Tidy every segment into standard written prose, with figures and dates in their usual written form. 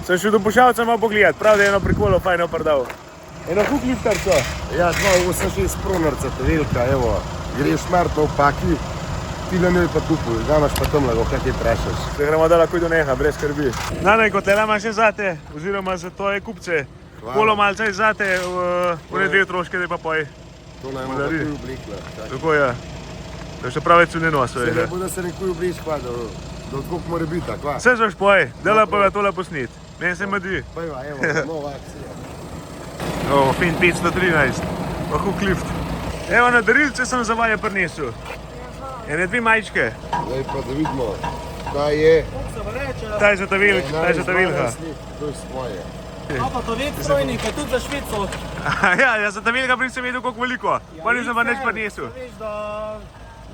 Sem šel do Pušavca malo pogledat, prav da je eno prikolo fajno prdal. Eno hukliftarco. Ja, 286 pronarca, velika, evo. Greš smartno v paki, ti na njoj pa kupuj, imaš pa tam lago, kaj ti prašaš. Se gremo da lahko do neha, brez skrbi. Nane, kot tela imaš še zate, oziroma za tvoje kupce. Polo malce je zate, one dve otroške, da pa poj. To naj ima takoj oblikla. Tako je. Da še pravi cune noso. Se ne bo, da se nekoj oblič kva, da odkog mora biti, takva. Vse žoš poj, dela pa ga tole posnit. Meni se madi. Pa ima, evo, nova akcija. O, fin 513, pa huklift. Evo, na darilce sem za vaje prinesel. Ene dve majčke. Zdaj pa da vidimo, kaj je. Ta je za ta velika. To je svoje. A pa to vek strojnik, je tudi za Švico. Ja, za ta velika nisem vedel, koliko veliko. Pa nisem pa nič prinesel. Veš, da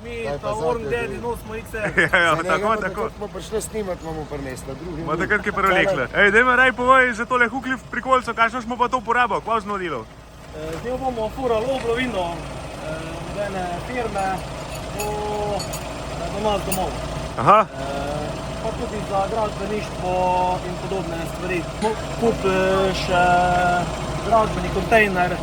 mi ta Warm Daddy nosimo XL. Ja, tako. Smo prišli snimat, imamo prinesli na drugim. Ma takrat, ki je prevlekla. Ej, daj me raj povej za tole huklif prikolco, kakšno smo pa to uporabo, kva smo delal? Zdaj bomo furali obrovino od ene firme do nas domov. Aha. Pa tudi za gradbeništvo in podobne stvari. Kupiš gradbeni kontejner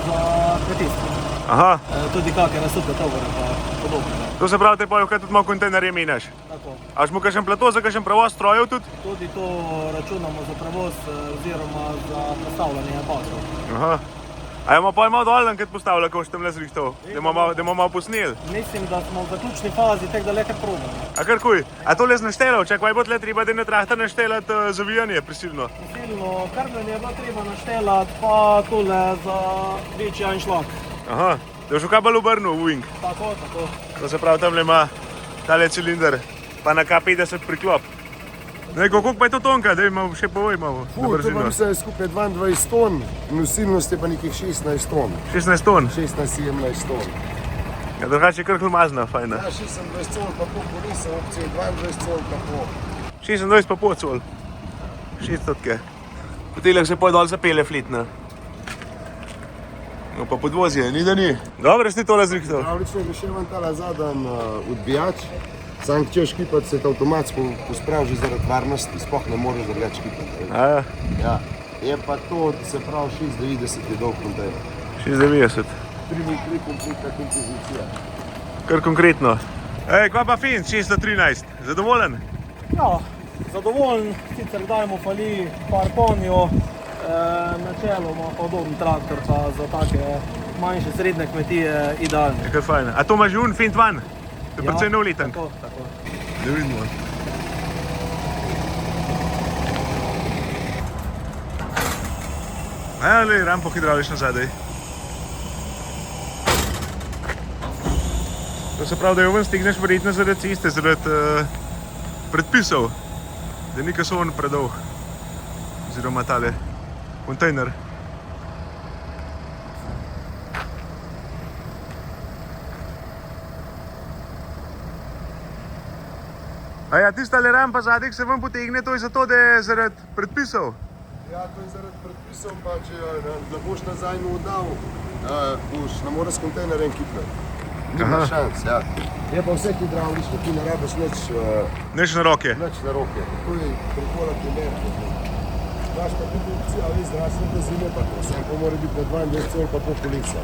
za kmetijstvo. Aha. Tudi kakšne nasupe tovore pa podobne. To se pravi, te pa kaj tudi malo kontejnerje menjaš. Tako. A smo kakšen plato za kakšen prevoz strojev tudi? Tudi to računamo za prevoz oziroma za postavljanje bakov. Aha. A imamo pa malo dol, kad postavlja, ko štem le zrihtov, da imamo malo posnel. Mislim, da smo v zaključni fazi, tako da le kar probamo. A kar kuj? A to le znaštelal? Čak, kaj bo tle treba, da ne trahta naštelat zavijanje prisilno? Prisilno krmljenje je bilo treba naštelat, pa tole za večji anšlak. Aha, da je še kaj bolj obrnil v wing. Tako. To se pravi, tamle ima tale cilinder, pa na K50 priklop. Koliko pa je to tonka, da ima še povej malo za brzino? To pa skupaj 22 ton, nosilnost je pa nekih 16 ton. 16 ton? 16-17 ton. Ja, drugače je kar mazna, fajna. Ja, 26 col pa pol kolesa, opcije 22 col pa pol. 26 pa pol col. 600. Potelek se poj dol zapele flitna. No pa podvozje, ni da ni. Dobro, si tole zrihtal. Pravlično je še vam tala zadan odbijač. Sam če škipati se te avtomatsko pospravi že zaradi varnosti, sploh ne moreš drugače škipati. Aja. Ja. Je pa to, se pravi 690 je dolg kontejner. 690. 3 metri kompletna kompozicija. Kar konkretno. Ej, kva pa fin, 613, zadovoljen? Ja, zadovoljen, sicer dajmo fali par konjo, načeloma pa udoben traktor pa za take manjše srednje kmetije idealni. Je kar fajn. A to imaš un Fint Van? To je precej nov letank. Tako. Da vidimo. Ali rampo hidraulično zadaj. To se pravi, da jo ven stigneš verjetno zaradi ceste, zaradi predpisov, da ni kasoven predolg, oziroma tale kontejner. A ja, tista le rampa zadaj, ki se ven potegne, to je zato, da je zaradi predpisov? Ja, to je zaradi predpisov, pa če ne boš nazaj oddal, boš ne moreš s kontejnerjem kipnati. Nima šans, ja. Je pa vse hidravlično, ti ne rabiš Nič na roke? Nič na roke. To je prikola primer. Daš pa tudi opcija, ali zdravstvene zime pa to. Vse pa mora biti na 22 col pa pol kolesa.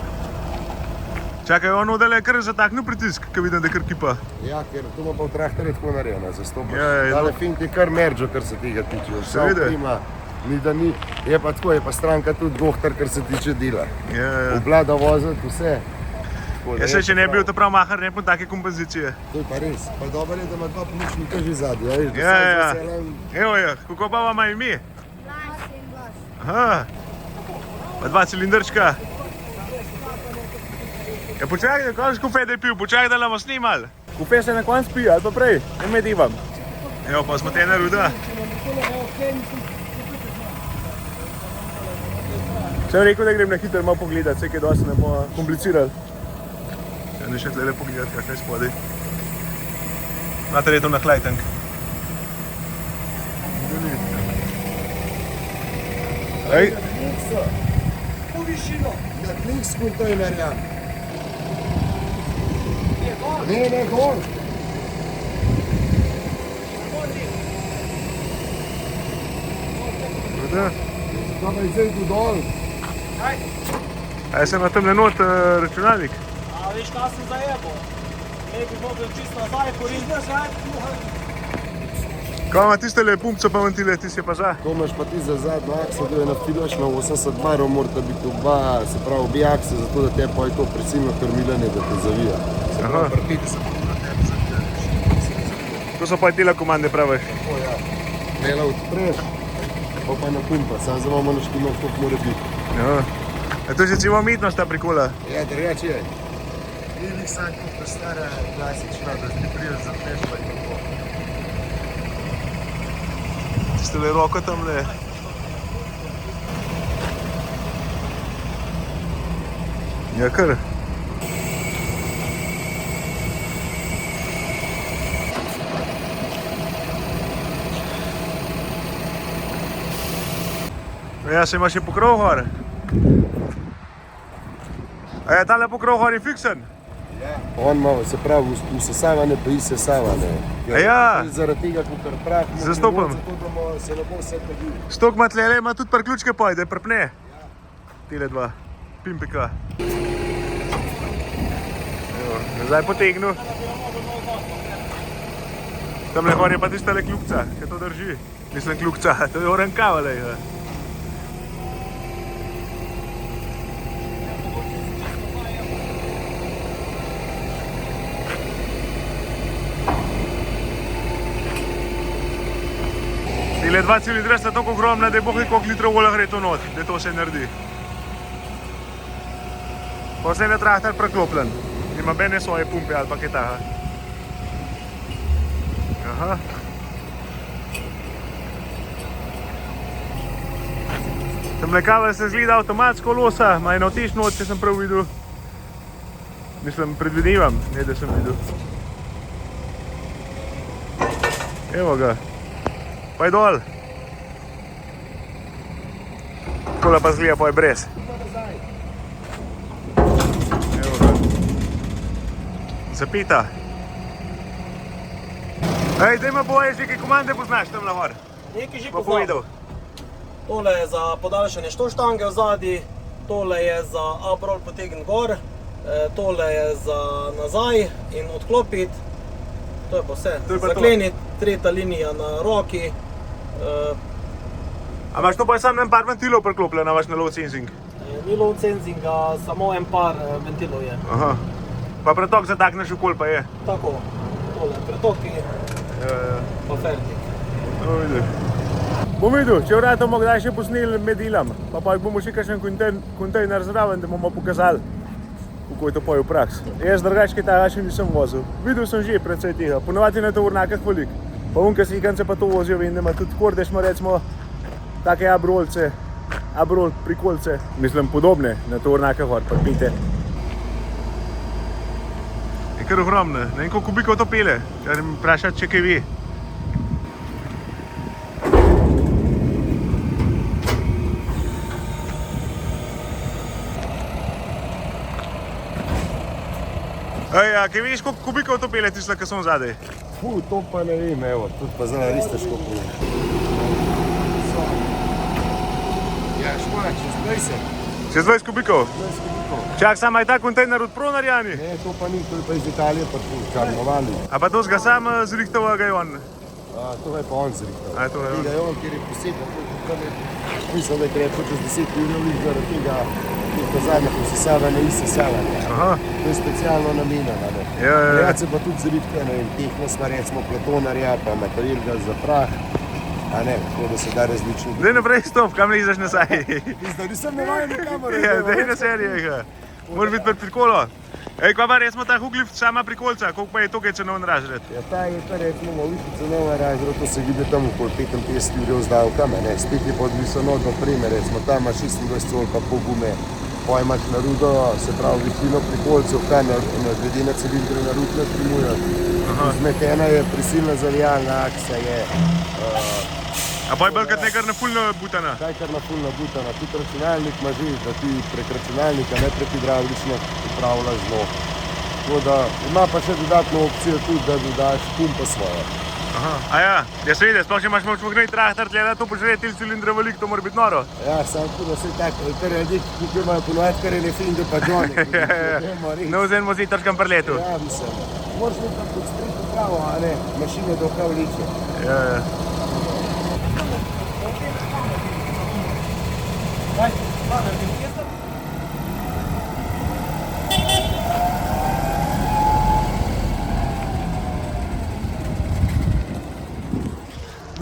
Čakaj, on odele je kar zataknil pritisk, ko vidim, da je kar kipa. Ja, ker to ima pa v traktorju tako narejeno, zastopaš. Ja, Tale Fint je kar meržo, kar se tega tiče. Seveda. Ni da ni, je pa tako, je pa stranka tudi gohtar, kar se tiče dela. Ja. Oblada voziti, vse. Ja, se, če ne bi bil to prav mahar, ne po take kompozicije. To je pa res. Pa dobro je, da ima dva pomočnika že zadnja. Ja. Evo je, kako pa vama ime? Blaž in Blaž. Aha. Pa dva cilindrčka. Ja, počakaj, da konč kufe, da je pil, počakaj, da bomo snimali. Kufe se na konc pije, ali pa prej, ne med divam. Evo, pa smo te na ruda. Sem rekel, da grem na hitro malo pogledat, vse kaj dosti ne bomo komplicirali. Ne še tle pogledati, kakšne je spodaj. Imate reto na hlajtank. Ej. Po višino. Na tlik s kontejnerja. Ne, gor. Ja. Zato pa je zdaj tu dol. A jaz sem na tem not računalnik? A veš, kaj sem zajebo? Ne bi mogel čist nazaj koristiti. Kaj ima tistele pumpce pa ventile, ti si pa za? To imaš pa ti za zadnjo akso, da je nafilaš na 80 barov, morata biti oba, se pravi obi akse, zato da te pa je to prisilno krmilanje, da te zavija. Se pravi, prpiti se pa na tebi zavija. To so pa tele komande praviš? Tako, ja. Mela odpreš, pa na pumpa, sam za mamo naštimam, koliko mora biti. Ja. A to je celo umetnost ta prikola? Ja, drugače je. Ili sam kot stara klasična, da ti priješ zapneš pa je tako. Tistele roko tamle. Ja, kar. Ja, se ima še pokrov gor. A je tale pokrov gor je fiksen? Ja. On ima, se pravi, usesavane pa izsesavane. Ja. Zaradi tega, kot prah, Zastopam. zato da se ne bo vse kadil. Stok ima tlele, ima tudi priključke poj, da prpne. Ja. Tile dva. Pimpika. Evo, nazaj potegnu. Tamle gor je pa tistale kljukca, ki to drži. Mislim kljukca, to je orankavale. Ja. Tile 2,2 sta tako ogromna, da je boh koliko litrov olja gre to not, da to se naredi. Pa vse je traktor preklopljen. Nima bene svoje pumpe ali pa kaj taha. Aha. Tamle kabel se zgleda avtomatsko losa, ima eno tež not, če sem prav videl. Mislim, predvidevam, ne da sem videl. Evo ga. Pa je dol. Takole pa zgleda, pa je brez. Evo ga. Zapita. Ej, daj me povej, že kaj komande poznaš tam lahor. Nekaj že Pa poznam. povedal. Tole je za podaljšanje štoštange v zadnji, tole je za up-roll potegn gor, tole je za nazaj in odklopiti. To je pa vse. To je pa to. Zakleniti, tretja linija na roki. A imaš to pa samo en par ventilov preklopljen, imaš na low sensing? Ni low sensinga, samo en par ventilov je. Aha. Pa pretok zatakneš okoli pa je. Tako, tole pretoki, Ja. pa fertik. No, vidiš. Bom videl, če vrata bomo kdaj še posneli med delam, pa bomo še kakšen kontejner zraven, da bomo pokazali, kako je to poje v praks. Jaz drugače tega še nisem vozil. Videl sem že precej tega, ponovadi na tovornjakah velik. Pa unka slikance pa to vozijo, vem, da ima tudi kordež, ima recimo take abrolce, abrol prikolce, mislim podobne na tovornjakah gor, pa pite. Je kar ogromne, ne vem koliko kubikov to pele, ker mi vprašati, če kaj ve. Ej, a kaj veš, koliko kubikov to pele tista, ki sem zadaj? To pa ne vem, evo, tudi pa zdaj res težko povem. Ja, škoda, čez 20. Čez 20 kubikov? 20 kubikov. Čak, sama je ta kontejner odprl na Rjani? Ne, to pa ni, to je pa iz Italije, pa tu, karnovali. A pa to ga sam zrihtal, ga je on? To je pa on zrihtal. A, to je on. Tega je on, kjer je posebno, mislim, da je treba čez 10 milijonov zaradi tega, to zadnje posesavanje in sesavanje. Aha. To je specialno namenjeno, ne. Ja. Rad se pa tudi zrihta, ne vem, tehno smo recimo platonarja, pa materijal za prah, a ne, tako da se da različni. Daj naprej stop, kam lezeš nazaj? Zdaj nisem navajen na kamero. Ja, daj na serije ga. Moraš biti pred prikolo. Ej, kva pa recimo ta hugljiv sama prikolca, koliko pa je to, kaj cenovni razred? Ja, ta je pa recimo malo više cenova razred, to se vidi tam okoli 55 jurjev z davkami, ne, spet je pa odvisno od opreme, recimo tam imaš 26 col pa pol gume, pa imaš na rudo, se pravi višino prikolcev, kaj glede na cilindre na rud ne trimujejo. Zmetena je prisilna zavijalna aksa, je A pa je bolj kot nekar na fulno butana? kaj kar na fulna butana, tudi računalnik ima že, da ti prek računalnika, ne prek hidravlično upravljaš z nog. Tako da ima pa še dodatno opcijo tudi, da dodaš pumpo svojo. Aha, a ja, ja se vidi, sploh če imaš moč pogniti traktor, tle da to počne til cilindra veliko, to mora biti noro. Ja, sam tudi vse tako, kar je dik, ki imajo ponovati, kar je Lefindo pa Johnny. No, zdaj mo si točkam prletu. Ja, mislim. Moraš nekam pod strihu pravo, a ne, mašine do prav liče. Ja, ja.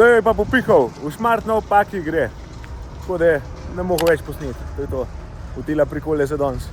Da je pa popihal, v šmartno opaki gre. Tako da ne mogo več posneti, to je to. Utila prikole za danes.